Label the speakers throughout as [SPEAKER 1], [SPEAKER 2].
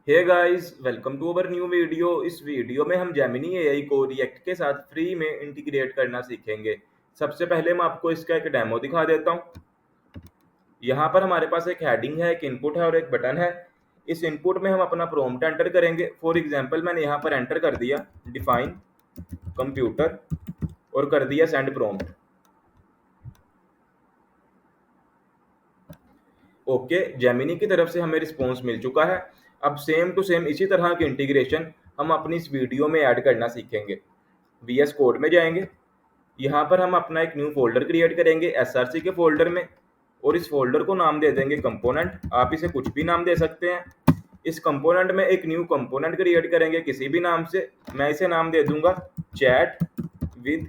[SPEAKER 1] Hey guys, welcome to our new video. इस video में हम जेमिनी एआई को रिएक्ट के साथ फ्री में इंटीग्रेट करना सीखेंगे। सबसे पहले मैं आपको इसका एक डेमो दिखा देता हूँ। यहाँ पर हमारे पास एक हेडिंग है, एक इनपुट है और एक बटन है। इस इनपुट में हम अपना प्रॉम्प्ट एंटर करेंगे। फॉर एग्जांपल मैंने यहाँ पर एंटर कर दिया डिफाइन कंप्यूटर और कर दिया सेंड प्रॉम्प्ट। ओके, जेमिनी की तरफ से हमें रिस्पॉन्स मिल चुका है। अब सेम टू सेम इसी तरह की इंटीग्रेशन हम अपनी इस वीडियो में ऐड करना सीखेंगे। वीएस कोड में जाएंगे। यहाँ पर हम अपना एक न्यू फोल्डर क्रिएट करेंगे एसआरसी के फोल्डर में, और इस फोल्डर को नाम दे देंगे कंपोनेंट। आप इसे कुछ भी नाम दे सकते हैं। इस कंपोनेंट में एक न्यू कंपोनेंट क्रिएट करेंगे किसी भी नाम से। मैं इसे नाम दे दूंगा chat with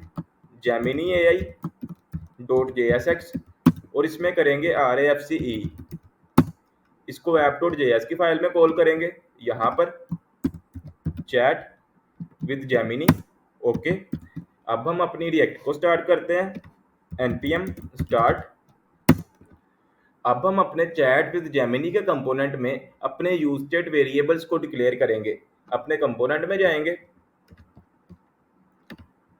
[SPEAKER 1] Gemini AI dot JSX, और इसमें करेंगे RAFCE। इसको app.js की फाइल में कॉल करेंगे यहाँ पर चैट विद जेमिनी। ओके, अब हम अपनी रिएक्ट को स्टार्ट करते हैं npm स्टार्ट। अब हम अपने चैट विद जेमिनी के कंपोनेंट में अपने यूज स्टेट वेरिएबल्स को डिक्लेयर करेंगे। अपने कंपोनेंट में जाएंगे।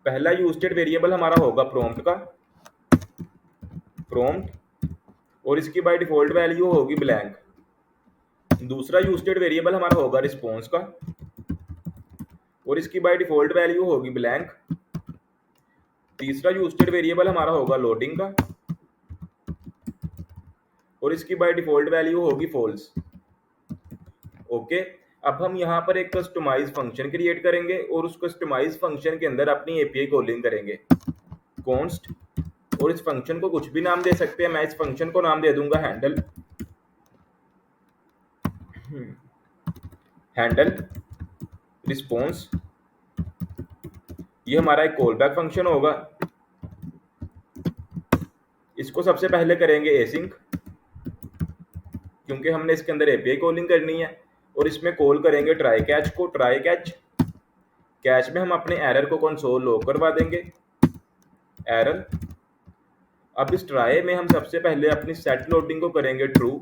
[SPEAKER 1] पहला यूज स्टेट वेरिएबल हमारा होगा प्रॉम्प्ट का, प्रॉम्प्ट, और इसकी बाय डिफॉल्ट वैल्यू होगी ब्लैंक। दूसरा यूज स्टेट वेरिएबल हमारा होगा रिस्पॉन्स का, और इसकी बाय डिफॉल्ट वैल्यू होगी ब्लैंक। तीसरा यूज स्टेट वेरिएबल हमारा होगा लोडिंग का, और इसकी बाय डिफॉल्ट वैल्यू होगी फॉल्स। ओके, अब हम यहाँ पर एक कस्टमाइज फंक्शन क्रिएट करेंगे और उस कस्टमाइज फंक्शन के अंदर अपनी एपीआई कॉलिंग करेंगे कॉन्स्ट, और इस फंक्शन को कुछ भी नाम दे सकते हैं। मैं इस फंक्शन को नाम दे दूंगा हैंडल रिस्पॉन्स। ये हमारा एक कॉल बैक फंक्शन होगा। इसको सबसे पहले करेंगे एसिंक, क्योंकि हमने इसके अंदर एपीआई कॉलिंग करनी है। और इसमें कॉल करेंगे ट्राई कैच को, ट्राई कैच। कैच में हम अपने एरर को कंसोल लॉग करवा देंगे एरर। अब इस ट्राई में हम सबसे पहले अपनी सेट लोडिंग को करेंगे ट्रू।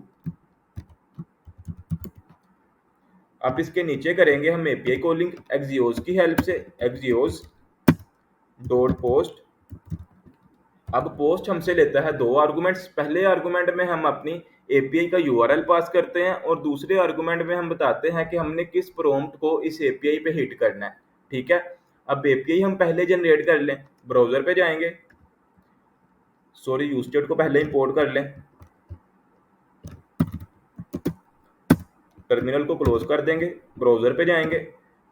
[SPEAKER 1] अब इसके नीचे करेंगे हम एपीआई कॉलिंग एक्सियोस की हेल्प से, एक्सियोस डॉट पोस्ट। अब पोस्ट हमसे लेता है दो आर्गुमेंट्स। पहले आर्गुमेंट में हम अपनी एपीआई का यूआरएल पास करते हैं, और दूसरे आर्गुमेंट में हम बताते हैं कि हमने किस प्रॉम्प्ट को इस एपीआई पे हिट करना है। ठीक है, अब एपीआई हम पहले जनरेट कर लें। ब्राउजर पे जाएंगे, सॉरी यूज स्टेट को पहले इंपोर्ट कर लें। टर्मिनल को क्लोज कर देंगे, ब्राउजर पे जाएंगे,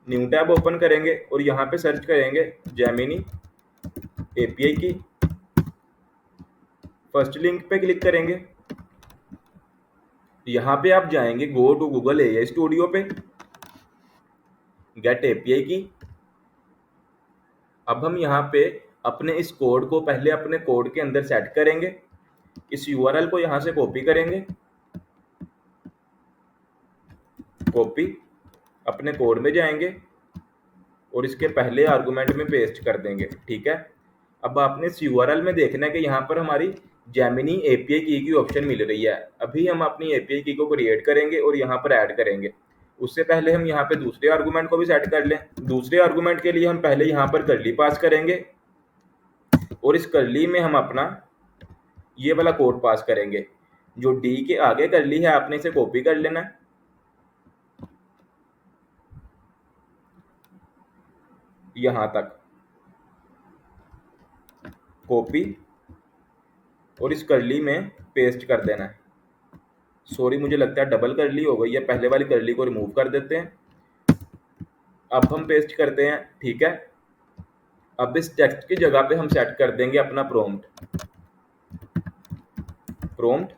[SPEAKER 1] न्यू टैब ओपन करेंगे और यहाँ पे सर्च करेंगे Gemini API key. First link पे क्लिक करेंगे। यहाँ पे आप जाएंगे go to Google AI studio पे, गेट एपीआई की। अब हम यहाँ पे अपने इस कोड को पहले अपने कोड के अंदर सेट करेंगे। इस यूआरएल को यहाँ से कॉपी करेंगे, कॉपी, अपने कोड में जाएंगे और इसके पहले आर्गुमेंट में पेस्ट कर देंगे। ठीक है, अब आपने इस यूआरएल में देखना है कि यहाँ पर हमारी जेमिनी एपीआई की ऑप्शन मिल रही है। अभी हम अपनी एपीआई की को क्रिएट करेंगे और यहाँ पर ऐड करेंगे। उससे पहले हम यहाँ पे दूसरे आर्गुमेंट को भी सेट कर लें। दूसरे आर्गुमेंट के लिए हम पहले यहाँ पर कर्ली पास करेंगे, और इस कर्ली में हम अपना ये वाला कोड पास करेंगे। जो डी के आगे कर्ली है आपने इसे कॉपी कर लेना है, यहाँ तक कॉपी, और इस कर्ली में पेस्ट कर देना है। सॉरी, मुझे लगता है डबल कर्ली हो गई है, पहले वाली कर्ली को रिमूव कर देते हैं। अब हम पेस्ट करते हैं। ठीक है, अब इस टेक्स्ट की जगह पे हम सेट कर देंगे अपना प्रॉम्प्ट, प्रॉम्प्ट।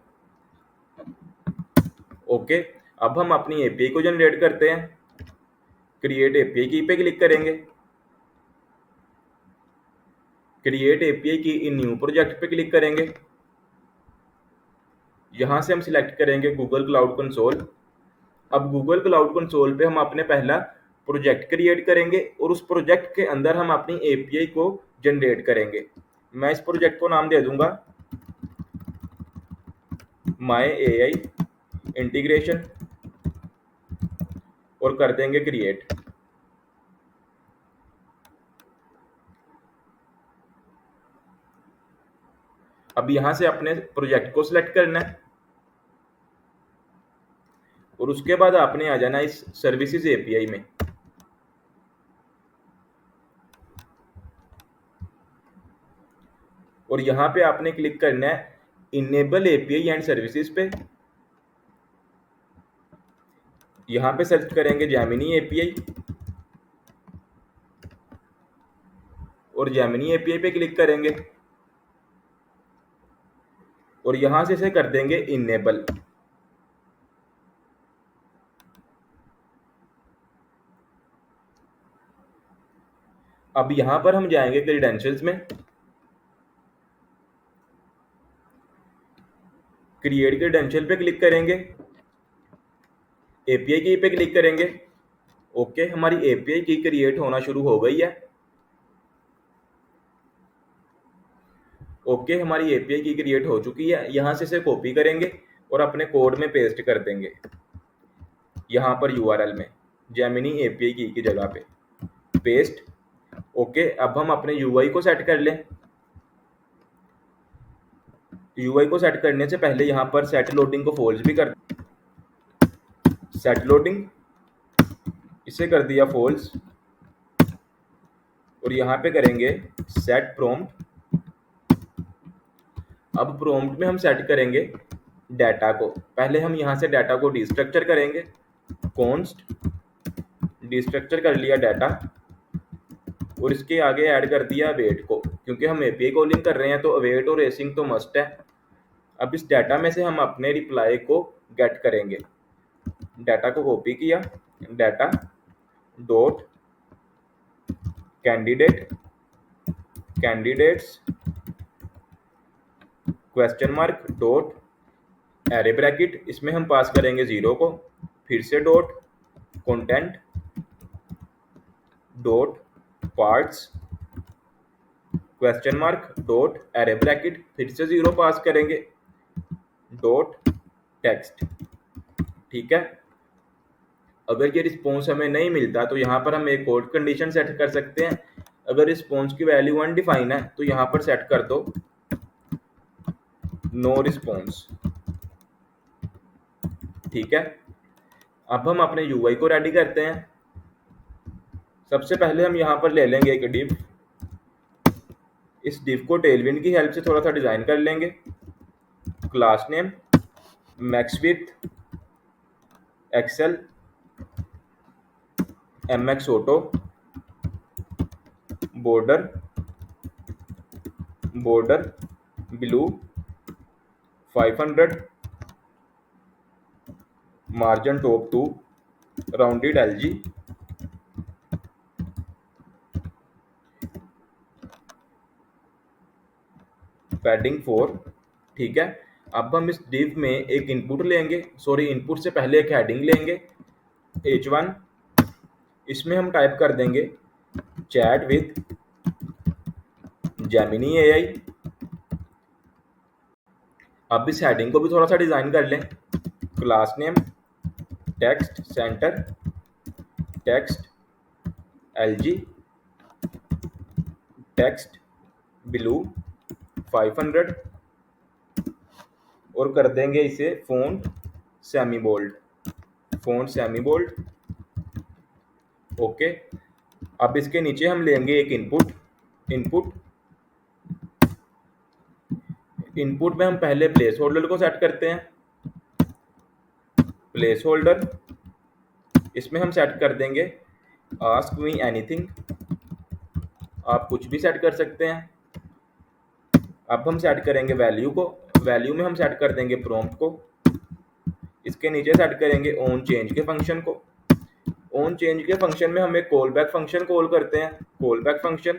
[SPEAKER 1] ओके, अब हम अपनी एपीआई को जनरेट करते हैं। क्रिएट एपीआई की पे क्लिक करेंगे, क्रिएट एपीआई की इन न्यू प्रोजेक्ट पे क्लिक करेंगे। यहाँ से हम सिलेक्ट करेंगे गूगल क्लाउड कंसोल। अब गूगल क्लाउड कंसोल पे हम अपने पहला प्रोजेक्ट क्रिएट करेंगे और उस प्रोजेक्ट के अंदर हम अपनी एपीआई को जनरेट करेंगे। मैं इस प्रोजेक्ट को नाम दे दूंगा माय एआई इंटीग्रेशन। और कर देंगे क्रिएट। अब यहाँ से अपने प्रोजेक्ट को सिलेक्ट करना है और उसके बाद आपने आ जाना इस सर्विसेज एपीआई में। और यहाँ पे आपने क्लिक करना है इनेबल एपीआई एंड सर्विसेज पे। यहाँ पे सर्च करेंगे जेमिनी एपीआई और जेमिनी एपीआई पे क्लिक करेंगे और यहाँ से इसे कर देंगे इनेबल। अब यहाँ पर हम जाएंगे क्रेडेंशियल्स में, क्रिएट क्रेडेंशियल पे क्लिक करेंगे, एपीआई की पे क्लिक करेंगे। ओके, हमारी एपीआई की क्रिएट होना शुरू हो गई है। ओके, हमारी एपीआई की क्रिएट हो चुकी है। यहाँ से इसे कॉपी करेंगे और अपने कोड में पेस्ट कर देंगे, यहाँ पर यूआरएल में जेमिनी एपीआई की जगह पे पेस्ट। ओके, अब हम अपने यूआई को सेट कर लें। यूआई को सेट करने से पहले यहाँ पर सेट लोडिंग को फॉल्स भी कर, सेट लोडिंग इसे कर दिया फॉल्स और यहाँ पे करेंगे सेट प्रॉम्प्ट। अब प्रॉम्प्ट में हम सेट करेंगे डाटा को। पहले हम यहाँ से डाटा को डिस्ट्रक्चर करेंगे, कॉन्स्ट डिस्ट्रक्चर कर लिया डाटा और इसके आगे ऐड कर दिया अवेट को, क्योंकि हम एपीआई कॉलिंग कर रहे हैं तो अवेट और रेसिंग तो मस्ट है। अब इस डाटा में से हम अपने रिप्लाई को गेट करेंगे। डाटा को कॉपी किया, data dot candidate candidates question mark dot array bracket, इसमें हम पास करेंगे 0 को, फिर से dot content dot parts question mark dot array bracket, फिर से 0 पास करेंगे, डॉट टेक्स्ट। ठीक है, अगर ये रिस्पॉन्स हमें नहीं मिलता तो यहाँ पर हम एक और कंडीशन सेट कर सकते हैं। अगर रिस्पॉन्स की वैल्यू अनडिफाइन है तो यहाँ पर सेट कर दो नो रिस्पॉन्स। ठीक है, अब हम अपने यूआई को रेडी करते हैं। सबसे पहले हम यहाँ पर ले लेंगे एक डिव। इस डिव को टेलविंड की हेल्प से थोड़ा सा डिजाइन कर लेंगे। Class name max with XL MX auto, border blue 500, margin top 2, rounded LG, padding 4। ठीक है, अब हम इस डिव में एक इनपुट लेंगे, सॉरी इनपुट से पहले एक हेडिंग लेंगे H1। इसमें हम टाइप कर देंगे चैट विथ जेमिनी एआई। अब इस हेडिंग को भी थोड़ा सा डिजाइन कर लें। Class name text centre text LG text blue 500 और कर देंगे इसे फॉन्ट सेमी बोल्ड। ओके, अब इसके नीचे हम लेंगे एक इनपुट में हम पहले प्लेस होल्डर को सेट करते हैं। प्लेस होल्डर, इसमें हम सेट कर देंगे आस्क मी एनीथिंग, आप कुछ भी सेट कर सकते हैं। अब हम सेट करेंगे वैल्यू को, वैल्यू में हम सेट कर देंगे प्रॉम्प्ट को। इसके नीचे सेट करेंगे ऑन चेंज के फंक्शन को। ऑन चेंज के फंक्शन में हम एक कॉल बैक फंक्शन कॉल करते हैं, कॉल बैक फंक्शन,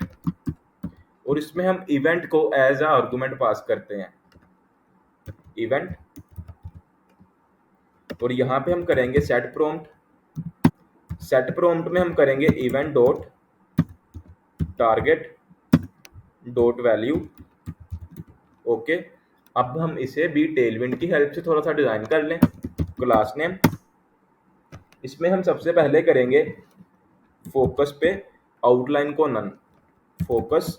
[SPEAKER 1] और इसमें हम इवेंट को एज अ आर्गुमेंट पास करते हैं, इवेंट। और यहाँ पे हम करेंगे सेट प्रॉम्प्ट में हम करेंगे event dot target dot value. Okay, अब हम इसे भी टेलविंड की हेल्प से थोड़ा सा डिजाइन कर लें। क्लास नेम इसमें हम सबसे पहले करेंगे फोकस पे आउटलाइन को none, focus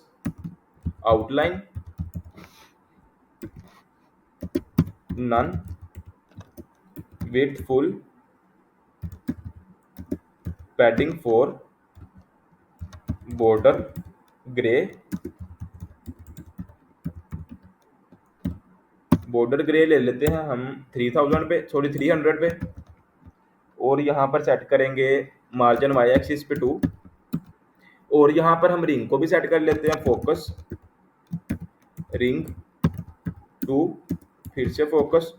[SPEAKER 1] outline none with full padding for border grey, border grey ले लेते हैं हम 3000 पे, सॉरी 300 पे, और यहाँ पर सेट करेंगे मार्जिन वाई एक्सिस पे 2, और यहाँ पर हम रिंग को भी सेट कर लेते हैं फोकस रिंग 2, फिर से फोकस।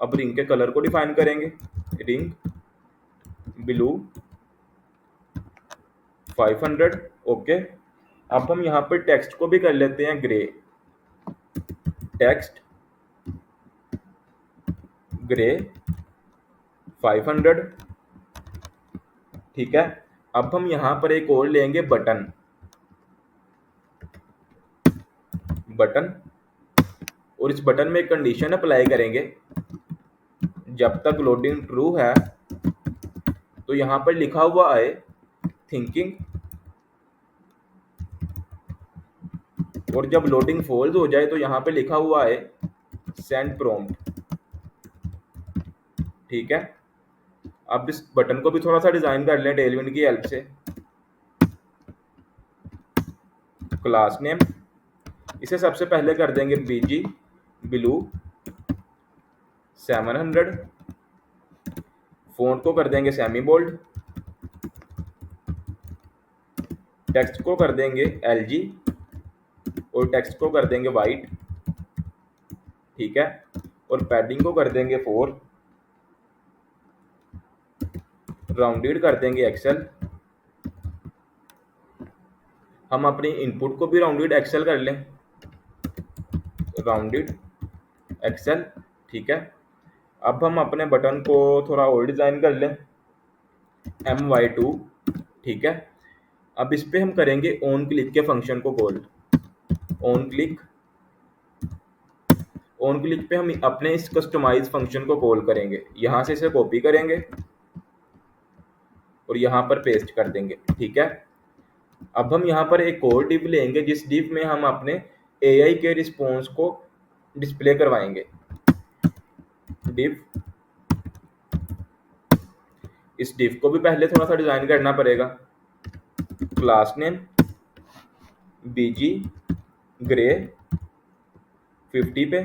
[SPEAKER 1] अब रिंग के कलर को डिफाइन करेंगे, रिंग ब्लू 500, ओके। अब हम यहाँ पर टेक्स्ट को भी कर लेते हैं ग्रे, टेक्स्ट ग्रे 500, ठीक है। अब हम यहाँ पर एक और लेंगे बटन, बटन, और इस बटन में एक कंडीशन अप्लाई करेंगे, जब तक लोडिंग ट्रू है तो यहाँ पर लिखा हुआ आए थिंकिंग, और जब लोडिंग फॉल्स हो जाए तो यहाँ पे लिखा हुआ है सेंड प्रॉम्प्ट, ठीक है। अब इस बटन को भी थोड़ा सा डिजाइन कर लें टेलविंड की हेल्प से। क्लास नेम, इसे सबसे पहले कर देंगे बीजी ब्लू 700, फॉन्ट को कर देंगे सेमी बोल्ड, टेक्स्ट को कर देंगे एलजी, और टेक्स्ट को कर देंगे वाइट, ठीक है, और पैडिंग को कर देंगे 4, राउंडेड कर देंगे एक्सेल, हम अपनी इनपुट को भी राउंडेड एक्सेल कर लें, राउंडेड एक्सेल, ठीक है। अब हम अपने बटन को थोड़ा और डिज़ाइन कर लें MY2, ठीक है। अब इस पे हम करेंगे ऑन क्लिक के फंक्शन को call, on click, on click पे हम अपने इस कस्टमाइज फंक्शन को कॉल करेंगे, यहाँ से इसे कॉपी करेंगे और यहाँ पर पेस्ट कर देंगे, ठीक है। अब हम यहाँ पर एक और डिव लेंगे, जिस डिव में हम अपने AI के रिस्पॉन्स को डिस्प्ले करवाएंगे, डिव, इस डिव को भी पहले थोड़ा सा डिजाइन करना पड़ेगा, क्लास नेम बीजी ग्रे 50 पे,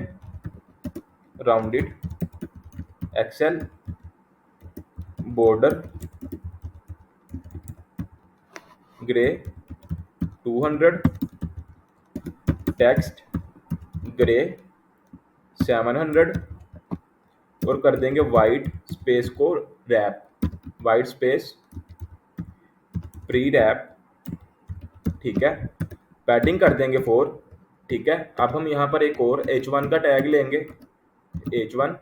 [SPEAKER 1] rounded XL, border grey 200, text grey 700, और कर देंगे वाइट स्पेस को wrap, white space pre wrap, ठीक है, पैडिंग कर देंगे 4, ठीक है। अब हम यहाँ पर एक और H1 का टैग लेंगे, H1,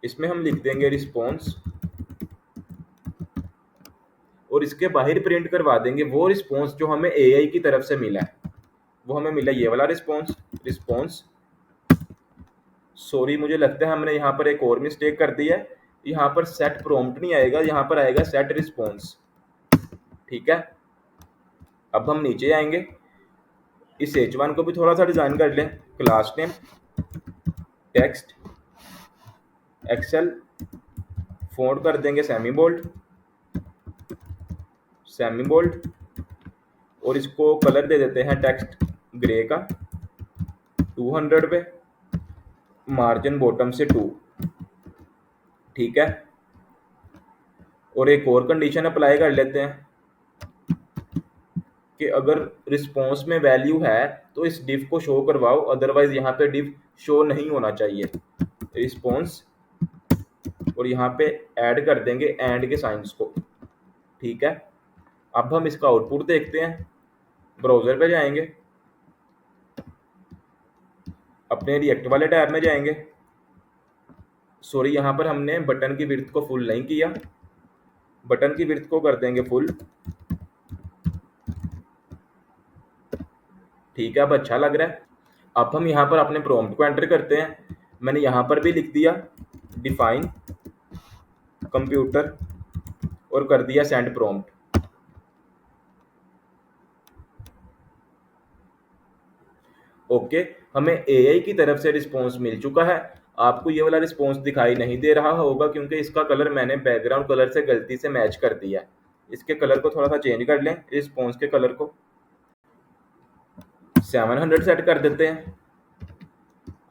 [SPEAKER 1] इसमें हम लिख देंगे रिस्पॉन्स, और इसके बाहर प्रिंट करवा देंगे वो रिस्पॉन्स जो हमें AI की तरफ से मिला है, वो हमें मिला ये वाला रिस्पॉन्स, रिस्पॉन्स, सॉरी मुझे लगता है हमने यहाँ पर एक और मिस्टेक कर दी है, यहाँ पर सेट प्रॉम्प्ट नहीं आएगा, यहाँ पर आएगा सेट रिस्पॉन्स, ठीक है। अब हम नीचे आएंगे, इस H1 को भी थोड़ा सा डिजाइन कर लें, class name text XL, font कर देंगे सेमी बोल्ड, सेमी बोल्ड, और इसको कलर दे देते हैं टेक्स्ट ग्रे का 200 पे, मार्जिन बॉटम से 2, ठीक है। और एक और कंडीशन अप्लाई कर लेते हैं कि अगर रिस्पॉन्स में वैल्यू है तो इस डिव को शो करवाओ, अदरवाइज यहाँ पे डिव शो नहीं होना चाहिए, रिस्पॉन्स, और यहाँ पे ऐड कर देंगे एंड के साइंस को, ठीक है। अब हम इसका आउटपुट देखते हैं, ब्राउजर पे जाएंगे, अपने रिएक्ट वाले टैब में जाएंगे, सॉरी यहाँ पर हमने बटन की विड्थ को फुल नहीं किया, बटन की विड्थ को कर देंगे फुल, ठीक है, अब अच्छा लग रहा है। अब हम यहाँ पर अपने प्रॉम्प्ट को एंटर करते हैं, मैंने यहाँ पर भी लिख दिया डिफाइन कंप्यूटर और कर दिया सेंड प्रॉम्प्ट। ओके, हमें एआई की तरफ से रिस्पॉन्स मिल चुका है। आपको ये वाला रिस्पॉन्स दिखाई नहीं दे रहा होगा क्योंकि इसका कलर मैंने बैकग्राउंड कलर से गलती से मैच कर दिया है। इसके कलर को थोड़ा सा चेंज कर लें, रिस्पॉन्स के कलर को 700 सेट कर देते हैं।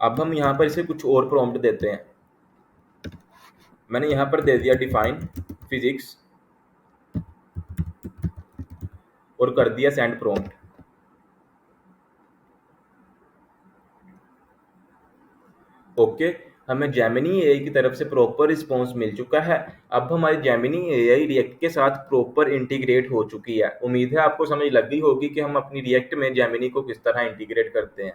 [SPEAKER 1] अब हम यहाँ पर इसे कुछ और प्रॉम्प्ट देते हैं। मैंने यहाँ पर दे दिया डिफाइन फिजिक्स और कर दिया सेंड प्रॉम्प्ट। ओके, हमें जेमिनी एआई की तरफ से प्रॉपर रिस्पॉन्स मिल चुका है। अब हमारी जेमिनी एआई रिएक्ट के साथ प्रॉपर इंटीग्रेट हो चुकी है। उम्मीद है आपको समझ लग गई होगी कि हम अपनी रिएक्ट में जेमिनी को किस तरह इंटीग्रेट करते हैं।